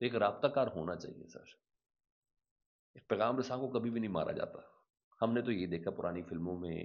ایک رابطہ کار ہونا چاہیے سر. ایک پیغام رساں کو کبھی بھی نہیں مارا جاتا. ہم نے تو یہ دیکھا پرانی فلموں میں،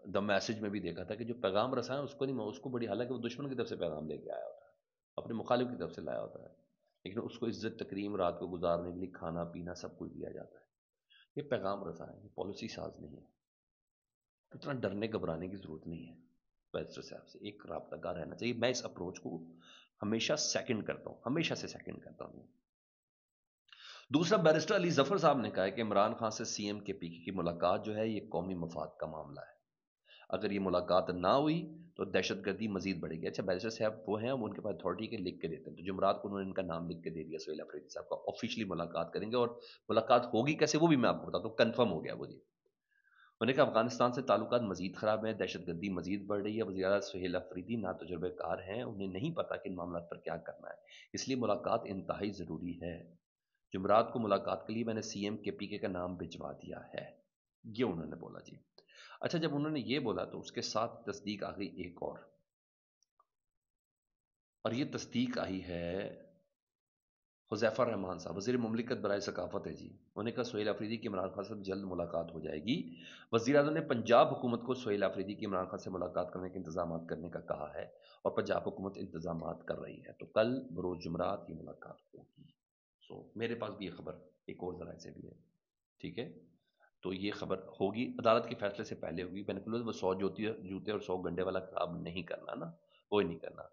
دا میسج میں بھی دیکھا تھا کہ جو پیغام رساں ہے اس کو نہیں، اس کو بڑی، حالانکہ وہ دشمن کی طرف سے پیغام لے کے آیا ہوتا ہے، اپنے مخالف کی طرف سے لایا ہوتا ہے، لیکن اس کو عزت تکریم رات کو گزارنے کے لیے کھانا پینا سب کچھ دیا جاتا ہے. یہ پیغام رساں ہے، یہ پالیسی ساز نہیں ہے. اتنا ڈرنے گھبرانے کی ضرورت نہیں ہے. بیرسٹر صاحب سے ایک رابطہ کار رہنا چاہیے. میں اس اپروچ کو ہمیشہ سیکنڈ کرتا ہوں، ہمیشہ سے سیکنڈ کرتا ہوں. دوسرا، بیرسٹر علی ظفر صاحب نے کہا ہے کہ عمران خان سے سی ایم کے پی کی ملاقات جو ہے یہ قومی مفاد کا معاملہ ہے. اگر یہ ملاقات نہ ہوئی تو دہشت گردی مزید بڑھے گی. اچھا، بیرسٹر صاحب وہ ہیں، ہم ان کے پاس اتھارٹی کے لکھ کے دیتے ہیں، تو جمعرات کو انہوں نے ان کا نام لکھ کے دے دیا، سہیل افریدی صاحب کا. آفیشلی ملاقات کریں گے، اور ملاقات ہوگی کیسے وہ بھی میں آپ کو بتاتا ہوں. کنفرم ہو گیا وہ جی. انہوں نے کہا افغانستان سے تعلقات مزید خراب ہیں، دہشت گردی مزید بڑھ رہی ہے. وزیر اعلیٰ سہیل افریدی نا تجربہ کار ہیں، انہیں نہیں پتا کہ ان معاملات پر کیا کرنا ہے، اس لیے ملاقات انتہائی ضروری ہے. جمعرات کو ملاقات کے لیے میں نے سی ایم کے پی کے کا نام بھجوا دیا ہے، یہ انہوں نے بولا جی. اچھا، جب انہوں نے یہ بولا تو اس کے ساتھ تصدیق آ گئی ایک اور یہ تصدیق آئی ہے حذیفہ رحمان صاحب، وزیر مملکت برائے ثقافت ہے جی. انہوں نے کہا سہیل افریدی کی عمران خان سے جلد ملاقات ہو جائے گی. وزیر اعظم نے پنجاب حکومت کو سہیل افریدی کی عمران خان سے ملاقات کرنے کے انتظامات کرنے کا کہا ہے، اور پنجاب حکومت انتظامات کر رہی ہے. تو کل بروز جمعرات کی ملاقات ہوگی. میرے پاس بھی یہ خبر ایک اور ذرائع سے بھی ہے، ٹھیک ہے. تو یہ خبر ہوگی، عدالت کے فیصلے سے پہلے ہوگی. میں نے کہا وہ 100 جوتے اور 100 گنڈے والا کام نہیں کرنا نا، وہ نہیں کرنا.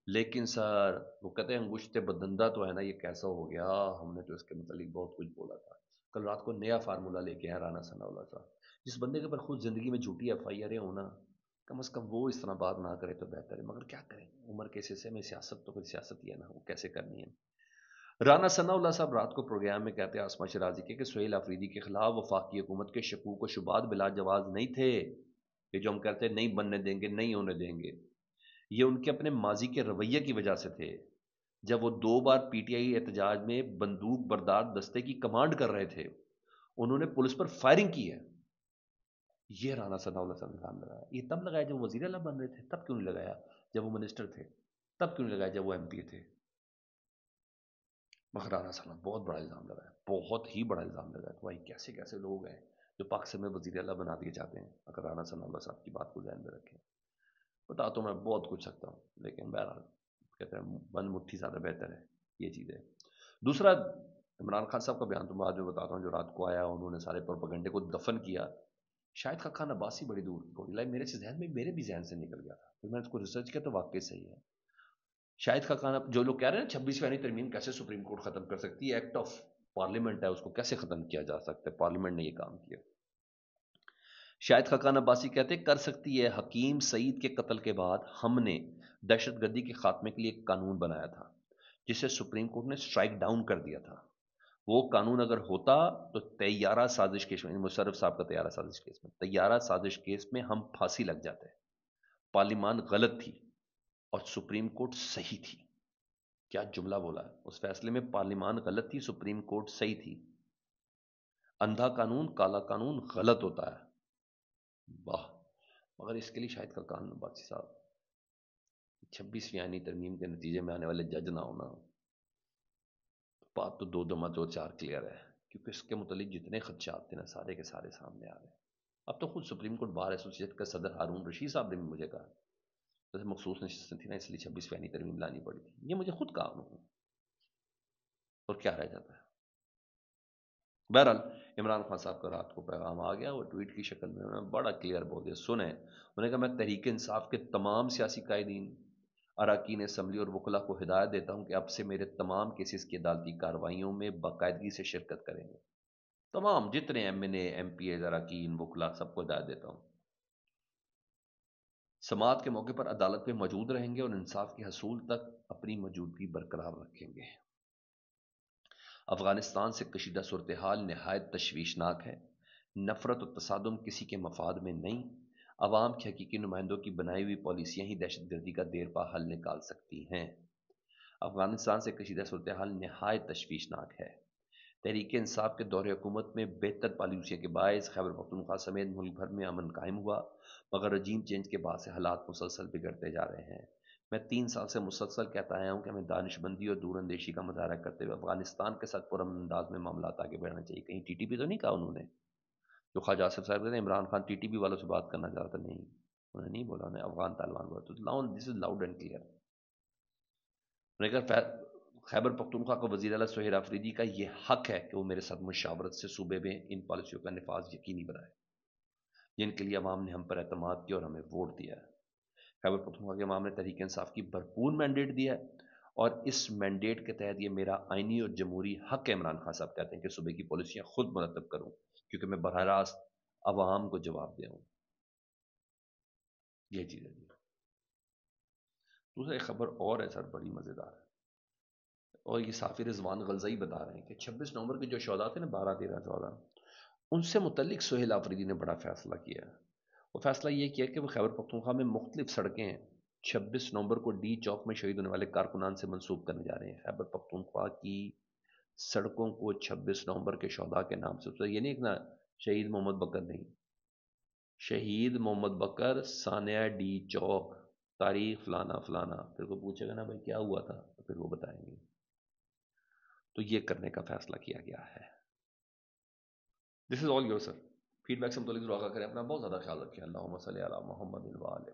لیکن سر وہ کہتے ہیں انگشت بدندہ تو ہے نا، یہ کیسا ہو گیا، ہم نے تو اس کے متعلق بہت کچھ بولا تھا. کل رات کو نیا فارمولہ لے کے آیا رانا ثناءاللہ صاحب. جس بندے کے اوپر خود زندگی میں جھوٹی ایف آئی آریں ہونا، کم از کم وہ اس طرح بات نہ کرے تو بہتر ہے. مگر کیا کریں، عمر کے حصے میں سیاست تو کوئی سیاست ہی ہے نا، وہ کیسے کرنی ہے. رانا ثناءاللہ صاحب رات کو پروگرام میں کہتے ہیں آسما شرازی کے کہ سہیل افریدی کے خلاف وفاقی حکومت کے شکوک و شبہات بلا جواز نہیں تھے. یہ جو ہم کہتے ہیں نہیں بننے دیں گے، نہیں ہونے دیں گے، یہ ان کے اپنے ماضی کے رویے کی وجہ سے تھے. جب وہ 2 بار پی ٹی آئی احتجاج میں بندوق بردار دستے کی کمانڈ کر رہے تھے، انہوں نے پولیس پر فائرنگ کی ہے. یہ رانا ثناءاللہ صاحب نے کام لگایا. یہ تب لگایا جب وہ وزیر اعلیٰ بن رہے تھے، تب کیوں نہیں لگایا جب وہ منسٹر تھے، تب کیوں نہیں لگایا جب وہ ایم پی تھے. مگر رانا ثناءاللہ بہت بڑا الزام لگایا، بہت ہی بڑا الزام لگایا. تو بھائی کیسے کیسے لوگ ہیں جو پاک سے میں وزیر اعلیٰ بنا دیے جاتے ہیں. اگر رانا ثناءاللہ صاحب کی بات کو ذہن میں رکھیں، بتا تو میں بہت کچھ سکتا ہوں، لیکن بہرحال کہتے ہیں بند مٹھی زیادہ بہتر ہے، یہ چیز ہے. دوسرا، عمران خان صاحب کا بیان تو بعد میں بتاتا ہوں، جو رات کو آیا انہوں نے سارے پروپیگنڈے کو دفن کیا. شاہد خاقان عباسی بڑی دور کی کوئی لائن میرے سے ذہن میں، میرے بھی ذہن سے نکل گیا تھا، پھر میں نے اس کو ریسرچ کیا تو واقعی صحیح ہے. شاہد خاقان، جو لوگ کہہ رہے ہیں 26ویں ترمیم کیسے سپریم کورٹ ختم کر سکتی ہے، ایکٹ آف پارلیمنٹ ہے، اس کو کیسے ختم کیا جا سکتا ہے، پارلیمنٹ نے یہ کام کیا. شاہد خاقان عباسی کہتے کر سکتی ہے. حکیم سعید کے قتل کے بعد ہم نے دہشت گردی کے خاتمے کے لیے ایک قانون بنایا تھا جسے سپریم کورٹ نے سٹرائک ڈاؤن کر دیا تھا. وہ قانون اگر ہوتا تو طیارہ سازش کیس میں، مشرف صاحب کا طیارہ سازش کیس میں، طیارہ سازش کیس میں ہم پھانسی لگ جاتے. پارلیمان غلط تھی اور سپریم کورٹ صحیح تھی. کیا جملہ بولا ہے اس فیصلے میں، پارلیمان غلط تھی، سپریم کورٹ صحیح تھی. اندھا قانون، کالا قانون غلط ہوتا ہے. واہ. مگر اس کے لیے شاید خاقان عباسی صاحب 26ویں آئینی ترمیم کے نتیجے میں آنے والے جج نہ ہونا، بات تو 2 دما 2 4 کلیئر ہے. کیونکہ اس کے متعلق جتنے خدشات تھے نا، سارے کے سارے سامنے آ رہے ہیں. اب تو خود سپریم کورٹ بار ایسوسیٹ کا صدر ہارون رشید صاحب نے بھی مجھے کہا، جیسے مخصوص نشستیں تھی نا، اس لیے 26ویں آئینی ترمیم لانی پڑی تھی. یہ مجھے خود کہا انہوں نے، اور کیا رہ جاتا ہے. بہرحال عمران خان صاحب کا رات کو پیغام آ گیا، وہ ٹویٹ کی شکل میں انہوں نے بڑا کلیئر بول دیا. سنیں، انہوں نے کہا میں تحریک انصاف کے تمام سیاسی قائدین، اراکین اسمبلی اور وکلاء کو ہدایت دیتا ہوں کہ اب سے میرے تمام کیسز کی عدالتی کارروائیوں میں باقاعدگی سے شرکت کریں گے. تمام جتنے ایم این اے، ایم پی اے، اراکین، وکلاء، سب کو ہدایت دیتا ہوں. سماعت کے موقع پر عدالت میں موجود رہیں گے اور انصاف کے حصول تک اپنی موجودگی برقرار رکھیں گے. افغانستان سے کشیدہ صورتحال نہایت تشویشناک ہے. نفرت و تصادم کسی کے مفاد میں نہیں. عوام کے حقیقی نمائندوں کی بنائی ہوئی پالیسیاں ہی دہشت گردی کا دیر پا حل نکال سکتی ہیں. افغانستان سے کشیدہ صورتحال نہایت تشویشناک ہے. تحریک انصاف کے دور حکومت میں بہتر پالیسیوں کے باعث خیبر پختونخوا سمیت ملک بھر میں امن قائم ہوا، مگر رجیم چینج کے بعد سے حالات مسلسل بگڑتے جا رہے ہیں. میں 3 سال سے مسلسل کہتا آیا ہوں کہ ہمیں دانش مندی اور دور اندیشی کا مظاہرہ کرتے ہوئے افغانستان کے ساتھ پرامن انداز میں معاملات آگے بڑھانا چاہیے. کہیں ٹی ٹی پی تو نہیں کہا انہوں نے؟ جو خواجہ آصف صاحب کہتے ہیں Imran Khan T T P والوں سے بات کرنا چاہتا. نہیں، انہوں نے نہیں بولا، انہیں افغان طالبان بولا. تو دس از لاؤڈ اینڈ کلیئر. میں نے کہا خیبر پختونخوا کا وزیر اعلیٰ سہیل آفریدی کا یہ حق ہے کہ وہ میرے ساتھ مشاورت سے صوبے میں ان پالیسیوں کا نفاذ یقینی بنائے جن کے لیے عوام نے ہم پر اعتماد کیا اور ہمیں ووٹ دیا ہے. خیبر پختونخوا کے عوام نے تحریک انصاف کی بھرپور مینڈیٹ دیا ہے اور اس مینڈیٹ کے تحت یہ میرا آئینی اور جمہوری حق ہے. عمران خان صاحب کہتے ہیں کہ صوبے کی پالیسیاں خود مرتب کروں کیونکہ میں براہ راست عوام کو جواب دے ہوں. یہ چیز ہے جی. دوسرا ایک خبر اور ہے سر، بڑی مزیدار، اور یہ صافی رضوان غلزئی بتا رہے ہیں کہ 26 نومبر کے جو شہداء تھے نا، 12 13 14، ان سے متعلق سہیل آفریدی نے بڑا فیصلہ کیا ہے. وہ فیصلہ یہ کیا کہ وہ خیبر پختونخوا میں مختلف سڑکیں 26 نومبر کو ڈی چوک میں شہید ہونے والے کارکنان سے منسوب کرنے جا رہے ہیں. خیبر پختونخوا کی سڑکوں کو 26 نومبر کے شہداء کے نام سے، یہ نہیں اتنا شہید محمد بکر نہیں، شہید محمد بکر ثانیہ ڈی چوک، تاریخ فلانا فلانا. پھر کوئی پوچھے گا نا بھائی کیا ہوا تھا، تو پھر وہ بتائیں گے. تو یہ کرنے کا فیصلہ کیا گیا ہے. This is all your sir. Feedback سے متعلق ضرور آگاہ کریں. اپنا بہت زیادہ خیال رکھیں. اللہم صلی علی محمد وعلی